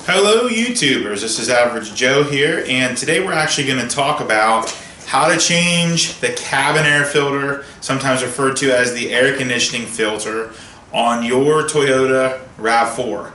Hello YouTubers, this is Average Joe here, and today we're actually going to talk about how to change the cabin air filter, sometimes referred to as the air conditioning filter, on your Toyota RAV4.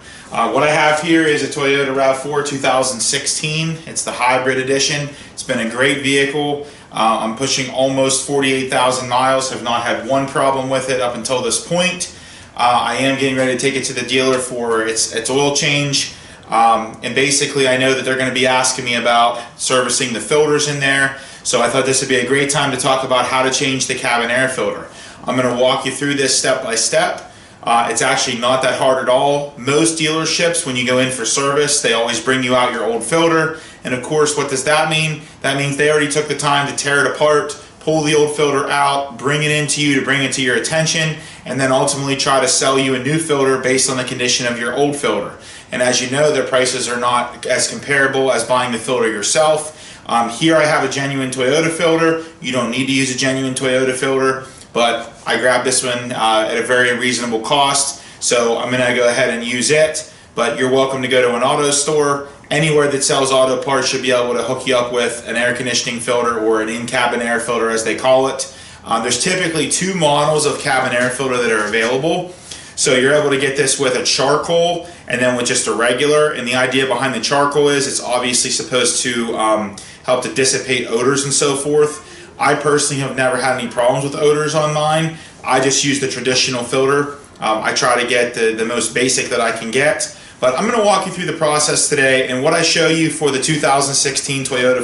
What I have here is a Toyota RAV4 2016. It's the hybrid edition. It's been a great vehicle. I'm pushing almost 48,000 miles, have not had one problem with it up until this point. I am getting ready to take it to the dealer for its oil change. And basically I know that they're going to be asking me about servicing the filters in there, so I thought this would be a great time to talk about how to change the cabin air filter. I'm going to walk you through this step by step. It's actually not that hard at all. Most dealerships, when you go in for service, they always bring you out your old filter, and of course what does that mean? That means they already took the time to tear it apart, pull the old filter out, bring it into you to bring it to your attention, and then ultimately try to sell you a new filter based on the condition of your old filter. And as you know, their prices are not as comparable as buying the filter yourself. Here I have a genuine Toyota filter. You don't need to use a genuine Toyota filter, but I grabbed this one at a very reasonable cost, so I'm going to go ahead and use it. But you're welcome to go to an auto store. Anywhere that sells auto parts should be able to hook you up with an air conditioning filter, or an in-cabin air filter as they call it. There's typically two models of cabin air filter that are available. So you're able to get this with a charcoal and then with just a regular. And the idea behind the charcoal is it's obviously supposed to help to dissipate odors and so forth. I personally have never had any problems with odors on mine. I just use the traditional filter. I try to get the most basic that I can get. But I'm going to walk you through the process today, and what I show you for the 2016 Toyota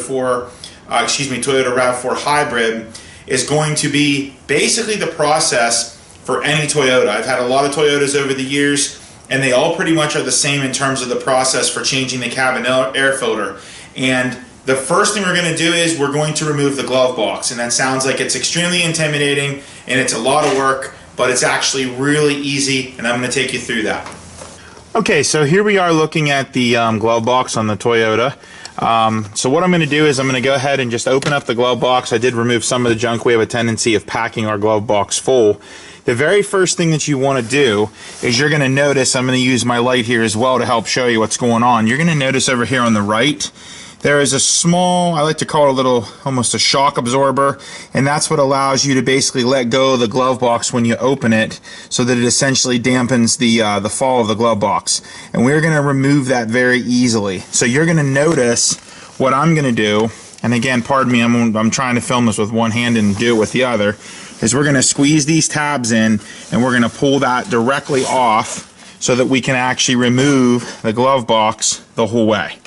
RAV4 Hybrid is going to be basically the process for any Toyota. I've had a lot of Toyotas over the years, and they all pretty much are the same in terms of the process for changing the cabin air filter. And the first thing we're going to do is we're going to remove the glove box, and that sounds like it's extremely intimidating and it's a lot of work, but it's actually really easy, and I'm going to take you through that. Okay, so here we are looking at the glove box on the Toyota. So what I'm going to do is I'm going to go ahead and just open up the glove box. I did remove some of the junk. We have a tendency of packing our glove box full. The very first thing that you want to do is you're going to notice, I'm going to use my light here as well to help show you what's going on. You're going to notice over here on the right, there is a small, I like to call it a little, almost a shock absorber, and that's what allows you to basically let go of the glove box when you open it, so that it essentially dampens the fall of the glove box. And we're going to remove that very easily. So you're going to notice what I'm going to do, and again, pardon me, I'm trying to film this with one hand and do it with the other, is we're going to squeeze these tabs in, and we're going to pull that directly off so that we can actually remove the glove box the whole way.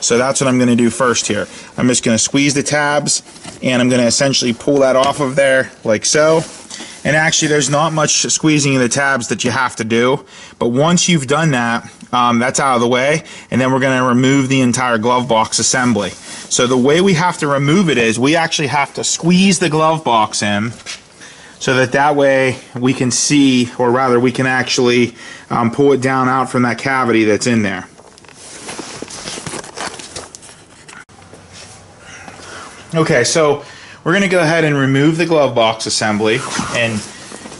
So that's what I'm going to do first here. I'm just going to squeeze the tabs, and I'm going to essentially pull that off of there like so. And actually there's not much squeezing of the tabs that you have to do, but once you've done that, that's out of the way, and then we're going to remove the entire glove box assembly. So the way we have to remove it is we actually have to squeeze the glove box in, so that way we can see, or rather we can actually pull it down out from that cavity that's in there. Okay, so we're going to go ahead and remove the glove box assembly, and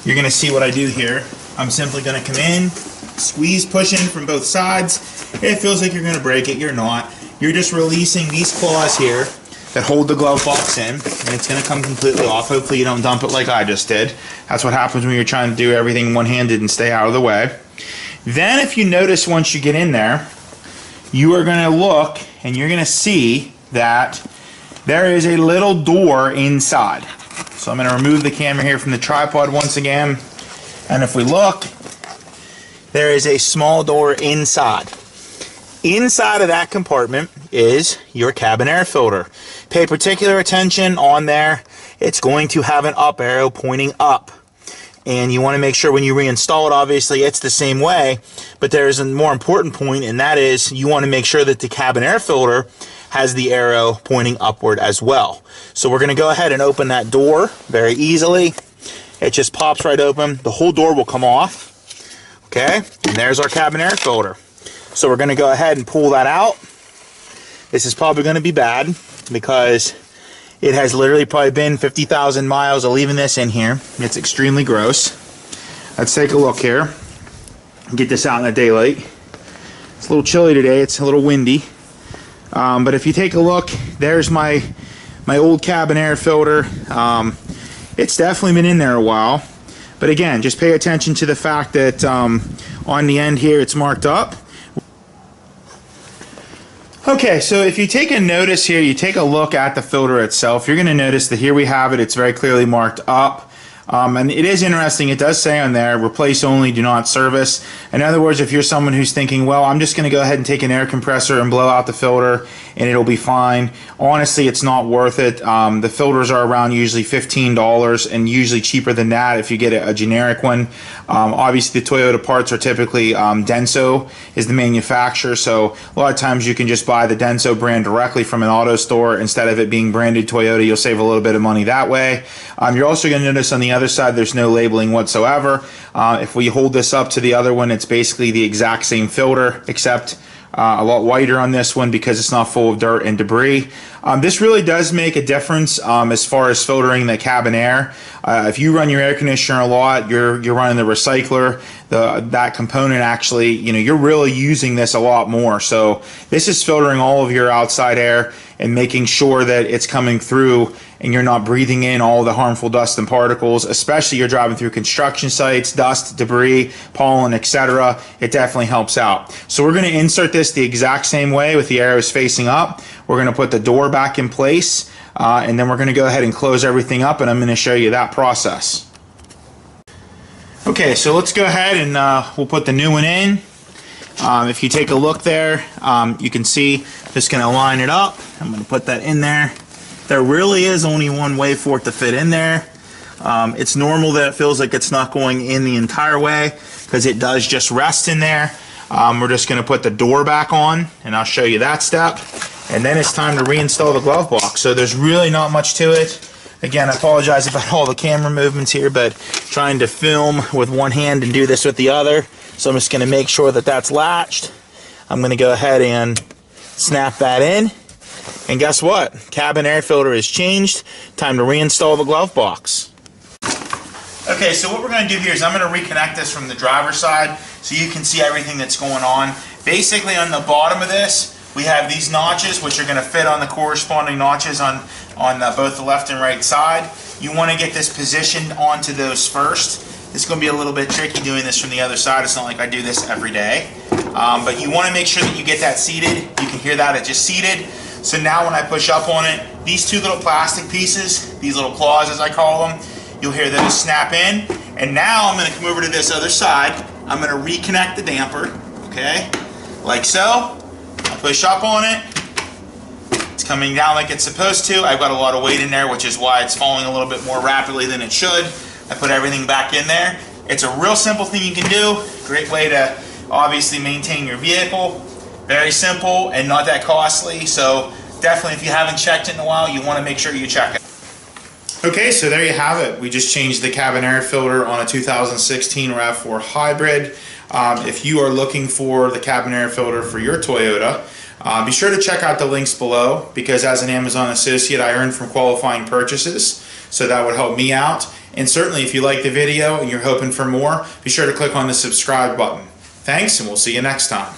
you're going to see what I do here. I'm simply going to come in, squeeze, push in from both sides. It feels like you're going to break it. You're not. You're just releasing these claws here that hold the glove box in, and it's going to come completely off. Hopefully you don't dump it like I just did. That's what happens when you're trying to do everything one-handed and stay out of the way. Then if you notice, once you get in there, you are going to look and you're going to see that there is a little door inside. So I'm going to remove the camera here from the tripod once again, and if we look, there is a small door inside. Inside of that compartment is your cabin air filter. Pay particular attention on there. It's going to have an up arrow pointing up. And you want to make sure when you reinstall it, obviously it's the same way, but there is a more important point, and that is you want to make sure that the cabin air filter has the arrow pointing upward as well. So we're going to go ahead and open that door very easily. It just pops right open. The whole door will come off. Okay, and there's our cabin air filter. So we're going to go ahead and pull that out. This is probably going to be bad because it has literally probably been 50,000 miles of leaving this in here. It's extremely gross. Let's take a look here. Get this out in the daylight. It's a little chilly today, it's a little windy. But if you take a look, there's my old cabin air filter. It's definitely been in there a while. But again, just pay attention to the fact that on the end here it's marked up. Okay, so if you take a notice here, you take a look at the filter itself, you're going to notice that here we have it, it's very clearly marked up. And it is interesting, it does say on there, replace only, do not service. In other words, if you're someone who's thinking, well, I'm just going to go ahead and take an air compressor and blow out the filter and it'll be fine. Honestly, it's not worth it. The filters are around usually $15 and usually cheaper than that if you get a generic one. Obviously, the Toyota parts are typically, Denso is the manufacturer, so a lot of times you can just buy the Denso brand directly from an auto store instead of it being branded Toyota. You'll save a little bit of money that way. You're also going to notice on the other side there's no labeling whatsoever. If we hold this up to the other one, it's basically the exact same filter except a lot whiter on this one because it's not full of dirt and debris. This really does make a difference as far as filtering the cabin air. If you run your air conditioner a lot, you're running the recycler, that component actually, you're really using this a lot more. So this is filtering all of your outside air and making sure that it's coming through and you're not breathing in all the harmful dust and particles, especially you're driving through construction sites, dust, debris, pollen, etc. It definitely helps out. So we're going to insert this the exact same way with the arrows facing up. We're going to put the door back in place and then we're going to go ahead and close everything up, and I'm going to show you that process. Okay, so let's go ahead and we'll put the new one in. If you take a look there, you can see just going to line it up. I'm going to put that in there. There really is only one way for it to fit in there. It's normal that it feels like it's not going in the entire way because it does just rest in there. We're just going to put the door back on, and I'll show you that step. And then it's time to reinstall the glove box. So there's really not much to it. Again, I apologize about all the camera movements here, but trying to film with one hand and do this with the other. So I'm just going to make sure that that's latched. I'm going to go ahead and snap that in. And guess what? Cabin air filter is changed. Time to reinstall the glove box. Okay, so what we're going to do here is I'm going to reconnect this from the driver's side so you can see everything that's going on. Basically on the bottom of this, we have these notches which are going to fit on the corresponding notches on both the left and right side. You want to get this positioned onto those first. It's going to be a little bit tricky doing this from the other side. It's not like I do this every day. But you want to make sure that you get that seated. You can hear that, it just seated. So now when I push up on it, these two little plastic pieces, these little claws as I call them, you'll hear those snap in. And now I'm going to come over to this other side. I'm going to reconnect the damper, okay, like so. I push up on it. It's coming down like it's supposed to. I've got a lot of weight in there, which is why it's falling a little bit more rapidly than it should. I put everything back in there. It's a real simple thing you can do. Great way to obviously maintain your vehicle. Very simple and not that costly. So definitely, if you haven't checked it in a while, you want to make sure you check it. Okay, so there you have it. We just changed the cabin air filter on a 2016 RAV4 Hybrid. If you are looking for the cabin air filter for your Toyota, be sure to check out the links below, because as an Amazon associate, I earn from qualifying purchases, so that would help me out. And certainly, if you like the video and you're hoping for more, be sure to click on the subscribe button. Thanks, and we'll see you next time.